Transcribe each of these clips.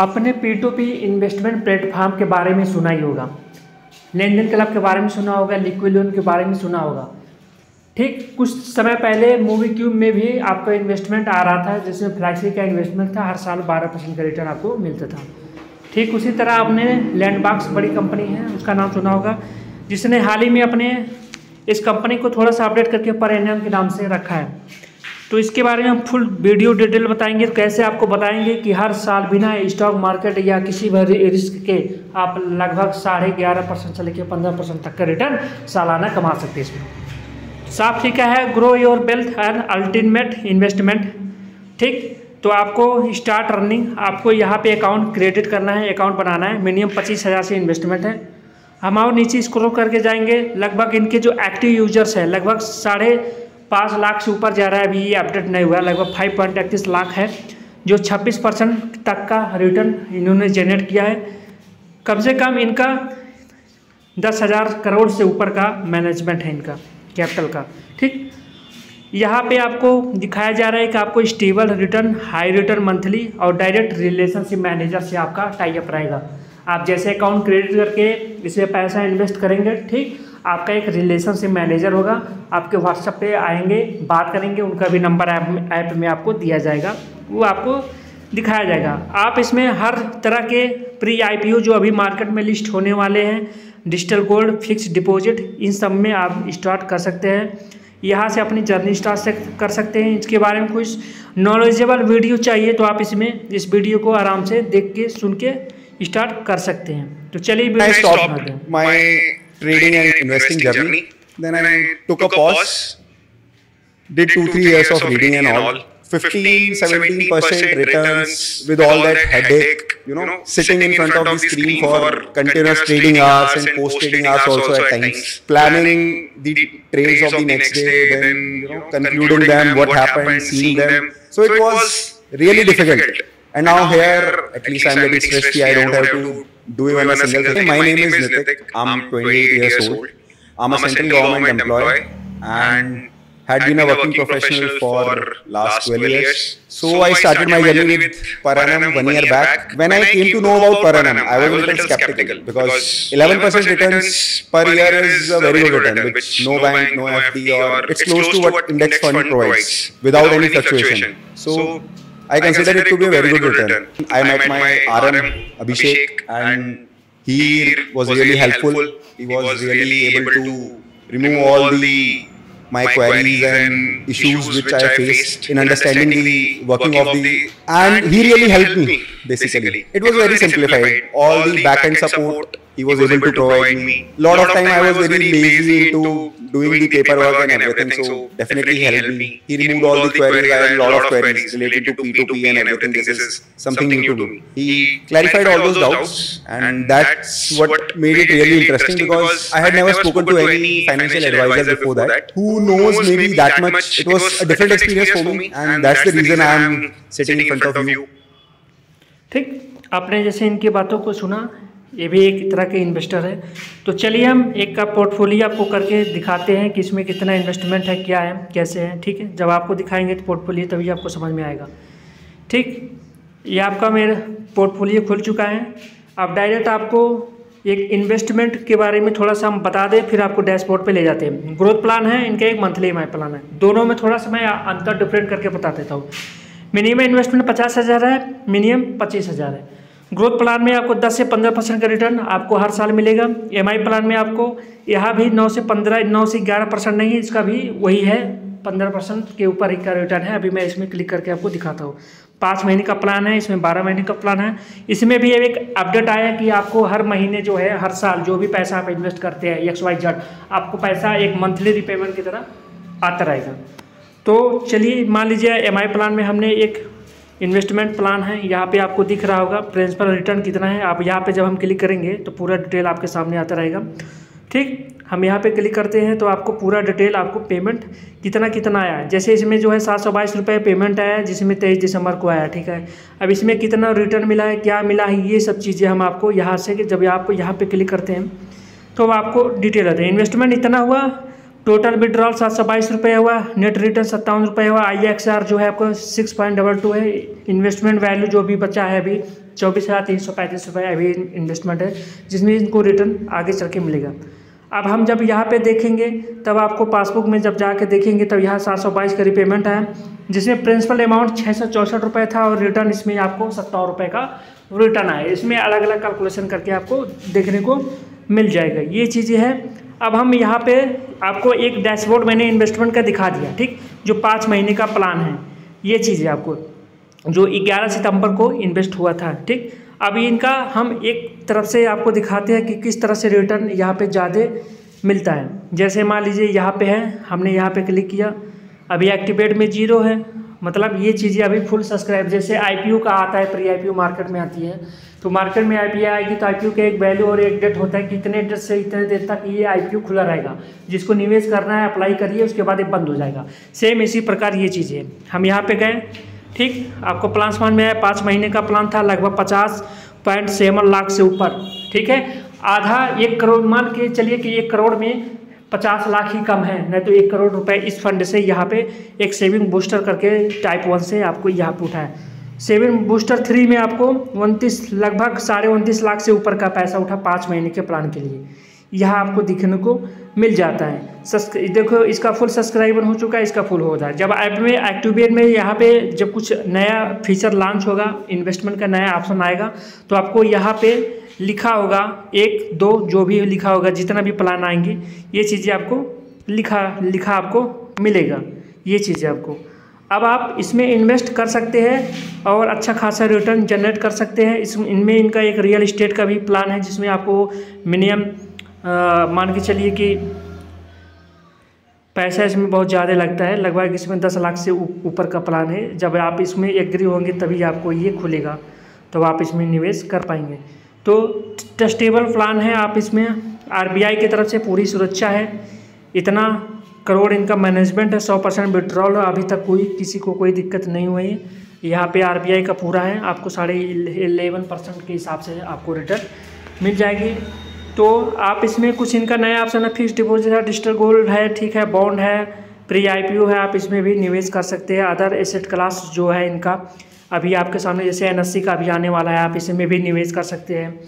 अपने P2P investment platform के बारे में सुना ही होगा, लेन देन क्लब के बारे में सुना होगा, लिक्विडिटी के बारे में सुना होगा। ठीक कुछ समय पहले मूवी क्यूब में भी आपका इन्वेस्टमेंट आ रहा था, जिसमें फ्लैक्सी का इन्वेस्टमेंट था, हर साल 12% का रिटर्न आपको मिलता था। ठीक उसी तरह आपने लैंडमार्क्स बड़ी कंपनी है, उसका नाम सुना होगा, जिसने हाल ही में अपने इस कंपनी को थोड़ा सा अपडेट करके पर एनएम के नाम से रखा है। तो इसके बारे में हम फुल वीडियो डिटेल बताएंगे, कैसे आपको बताएंगे कि हर साल बिना स्टॉक मार्केट या किसी भी रिस्क के आप लगभग 11.5% से लेकर 15% तक का रिटर्न सालाना कमा सकते हैं। इसमें साफ लिखा है grow your wealth and ultimate investment. ठीक तो आपको स्टार्ट अर्निंग, आपको यहाँ पे अकाउंट क्रिएट करना है, अकाउंट बनाना है, मिनिमम 25,000 से इन्वेस्टमेंट है। हम और नीचे स्क्रॉल करके जाएंगे, लगभग इनके जो एक्टिव यूजर्स है लगभग 5.5 लाख से ऊपर जा रहा है। अभी ये अपडेट नहीं हुआ, लगभग 5.31 लाख है, जो 26% तक का रिटर्न इन्होंने जनरेट किया है। कम से कम इनका 10,000 करोड़ से ऊपर का मैनेजमेंट है इनका कैपिटल का। ठीक यहाँ पे आपको दिखाया जा रहा है कि आपको stable return, high return monthly और डायरेक्ट रिलेशनशिप मैनेजर से आपका टाई अप रहेगा। आप जैसे अकाउंट क्रिएट करके इसमें पैसा इन्वेस्ट करेंगे, ठीक आपका एक रिलेशनशिप मैनेजर होगा, आपके व्हाट्सएप पे आएंगे, बात करेंगे, उनका भी नंबर ऐप में आपको दिया जाएगा, वो आपको दिखाया जाएगा। आप इसमें हर तरह के प्री IPO जो अभी मार्केट में लिस्ट होने वाले हैं, डिजिटल गोल्ड, फिक्स डिपॉजिट, इन सब में आप स्टार्ट कर सकते हैं। यहाँ से अपनी जर्नी स्टार्ट कर सकते हैं। इसके बारे में कुछ नॉलेजेबल वीडियो चाहिए तो आप इसमें इस वीडियो को आराम से देख के सुन के स्टार्ट कर सकते हैं। तो चलिए trading and investing journey. Then I took a pause, did 2-3 years of reading and all. 15-17% returns with all that headache, sitting in front of the screen for continuous trading hours and post-trading hours also at times. Planning the trades of the next day, then concluding them, what happened, seeing them. So it was really difficult. And now here, at least I'm a bit stress-free. I don't have to do even a single thing. My name is Nitik. I'm 28 years old. I'm a central government employee and had been a working professional for last 12 years. So I started my journey with Per Annum 1 year back. When I came to know about Per Annum, I was a little skeptical because 11% returns per year is a very good return, which no bank, no FD, or it's close to what index fund provides without any fluctuation. So I consider it to be a very good return. I met my RM Abhishek and he was really helpful. He was really able to remove all my queries and issues which I faced in understanding the working of the, and he really helped me basically. It was very simplified. All the back-end support he was able to provide me. Lot of time I was very lazy into doing the paperwork and everything, so definitely he helped me. He removed all the queries. I had a lot of queries related to P2P and everything. This is something new to me. He clarified all those doubts, and that's what made it really interesting because I had never spoken to any financial advisor before that. Who knows maybe that much? It was a different experience for me, and that's the reason I am sitting in front of you. ठीक, आपने जैसे इनकी बातों को सुना, ये भी एक तरह के इन्वेस्टर है। तो चलिए हम एक का पोर्टफोलियो आपको करके दिखाते हैं कि इसमें कितना इन्वेस्टमेंट है, क्या है, कैसे है। ठीक है, जब आपको दिखाएंगे तो पोर्टफोलियो तभी आपको समझ में आएगा। ठीक, ये आपका मेरा पोर्टफोलियो खुल चुका है। अब डायरेक्ट आपको एक इन्वेस्टमेंट के बारे में थोड़ा सा हम बता दें, फिर आपको डैशबोर्ड पे ले जाते हैं। ग्रोथ प्लान है इनका, एक मंथली EMI प्लान है, दोनों में थोड़ा सा मैं अंतर डिफरेंट करके बता देता हूँ। मिनिमम इन्वेस्टमेंट 50,000 है, मिनिमम 25,000 है। ग्रोथ प्लान में आपको 10 से 15% का रिटर्न आपको हर साल मिलेगा। EMI प्लान में आपको यहाँ भी 9 से 11% नहीं है, इसका भी वही है, 15% के ऊपर ही का रिटर्न है। अभी मैं इसमें क्लिक करके आपको दिखाता हूँ। 5 महीने का प्लान है, इसमें 12 महीने का प्लान है। इसमें भी एक अपडेट आया कि आपको हर महीने जो है, हर साल जो भी पैसा आप इन्वेस्ट करते हैं XYZ, आपको पैसा एक मंथली रिपेमेंट की तरह आता रहेगा। तो चलिए मान लीजिए EMI प्लान में हमने एक इन्वेस्टमेंट प्लान है, यहाँ पे आपको दिख रहा होगा प्रिंसिपल रिटर्न कितना है। आप यहाँ पे जब हम क्लिक करेंगे तो पूरा डिटेल आपके सामने आता रहेगा। ठीक, हम यहाँ पे क्लिक करते हैं तो आपको पूरा डिटेल, आपको पेमेंट कितना आया है। जैसे इसमें जो है 722 रुपये पेमेंट आया है, जिसमें 23 दिसंबर को आया। ठीक है, अब इसमें कितना रिटर्न मिला है, क्या मिला है, ये सब चीज़ें हम आपको यहाँ से, जब आप यहाँ पे क्लिक करते हैं तो आपको डिटेल आते हैं। इन्वेस्टमेंट इतना हुआ, टोटल विड्रॉल 722 रुपये हुआ, नेट रिटर्न 57 रुपये हुआ, IXR जो है आपको 6.22 है, इन्वेस्टमेंट वैल्यू जो भी बचा है अभी 24,335 रुपये अभी इन्वेस्टमेंट है, जिसमें इनको रिटर्न आगे चल के मिलेगा। अब हम जब यहाँ पे देखेंगे तब आपको पासबुक में जब जाके देखेंगे तब यहाँ 722 का रिपेमेंट है, जिसमें प्रिंसिपल अमाउंट 664 रुपये था और रिटर्न इसमें आपको 57 रुपये का रिटर्न आया। इसमें अलग अलग कैलकुलेशन करके आपको देखने को मिल जाएगा, ये चीज़ें हैं। अब हम यहाँ पे आपको एक डैशबोर्ड मैंने इन्वेस्टमेंट का दिखा दिया, ठीक, जो 5 महीने का प्लान है, ये चीज़ें आपको जो 11 सितंबर को इन्वेस्ट हुआ था, ठीक। अभी इनका हम एक तरफ से आपको दिखाते हैं कि किस तरह से रिटर्न यहाँ पे ज़्यादा मिलता है। जैसे मान लीजिए यहाँ पे है, हमने यहाँ पे क्लिक किया, अभी एक्टिवेट में 0 है, मतलब ये चीज़ें अभी फुल सब्सक्राइब। जैसे IPO का आता है, प्री IPO मार्केट में आती है, तो मार्केट में IPO आएगी तो IPO का एक वैल्यू और एक डेट होता है कि इतने डेट से इतने डेट तक ये IPO खुला रहेगा, जिसको निवेश करना है अप्लाई करिए, उसके बाद ये बंद हो जाएगा। सेम इसी प्रकार ये चीज़ें हम यहाँ पे गए, ठीक, आपको प्लान समझ में आया। 5 महीने का प्लान था, लगभग 50.7 लाख से ऊपर, ठीक है। आधा 1 करोड़ मान के चलिए कि 1 करोड़ में 50 लाख ही कम है, नहीं तो 1 करोड़ रुपए इस फंड से यहाँ पे एक सेविंग बूस्टर करके टाइप 1 से आपको यहाँ पे उठा है। सेविंग बूस्टर 3 में आपको 29 लगभग 29.5 लाख से ऊपर का पैसा उठा 5 महीने के प्लान के लिए, यहाँ आपको दिखने को मिल जाता है। देखो इसका फुल सब्सक्राइबर हो चुका है, इसका फुल हो जाए। जब ऐप में एक्टिवेट में यहाँ पे जब कुछ नया फीचर लॉन्च होगा, इन्वेस्टमेंट का नया ऑप्शन आएगा, तो आपको यहाँ पे लिखा होगा 1, 2 जो भी लिखा होगा, जितना भी प्लान आएंगे ये चीज़ें आपको लिखा आपको मिलेगा, ये चीज़ें आपको। अब आप इसमें इन्वेस्ट कर सकते हैं और अच्छा खासा रिटर्न जनरेट कर सकते हैं। इनमें इनका एक रियल इस्टेट का भी प्लान है, जिसमें आपको मिनिमम मान के चलिए कि पैसा इसमें बहुत ज़्यादा लगता है, लगभग इसमें 10 लाख से ऊपर का प्लान है। जब आप इसमें एग्री होंगे तभी आपको ये खुलेगा, तो आप इसमें निवेश कर पाएंगे। तो ट्रस्टेबल प्लान है, आप इसमें RBI की तरफ से पूरी सुरक्षा है, इतना करोड़ इनका मैनेजमेंट है, 100% विड्रॉल, अभी तक किसी को कोई दिक्कत नहीं हुई है। यहाँ पे RBI का पूरा है, आपको 11.5% के हिसाब से आपको रिटर्न मिल जाएगी। तो आप इसमें कुछ इनका नया ऑप्शन है, फिक्स डिपॉजिट है, डिजिटल गोल्ड है, ठीक है, बॉन्ड है, प्री IPO है, आप इसमें भी निवेश कर सकते हैं। अदर एसेट क्लास जो है इनका अभी आपके सामने, जैसे NSE का भी आने वाला है, आप इसमें भी निवेश कर सकते हैं।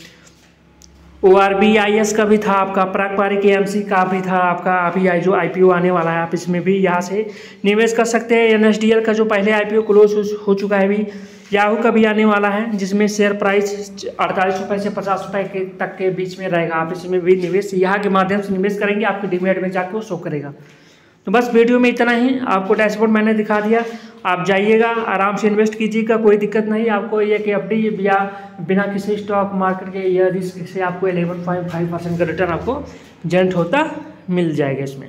ORBIS का भी था आपका, पारंपरिक AMC का भी था आपका, अभी जो IPO आने वाला है आप इसमें भी यहाँ से निवेश कर सकते हैं। NSDL का जो पहले IPO क्लोज हो चुका है अभी, याहू का भी आने वाला है, जिसमें शेयर प्राइस 48 रुपये से 50 रुपये तक के बीच में रहेगा। आप इसमें भी निवेश यहाँ के माध्यम से निवेश करेंगे, आपके डीमैट में जाकर वो शो करेगा। तो बस वीडियो में इतना ही, आपको डैशबोर्ड मैंने दिखा दिया, आप जाइएगा आराम से इन्वेस्ट कीजिएगा, कोई दिक्कत नहीं। आपको ये कि FD या बिना किसी स्टॉक मार्केट के या रिस्क से आपको 11.5% का रिटर्न आपको जनरेट होता मिल जाएगा इसमें।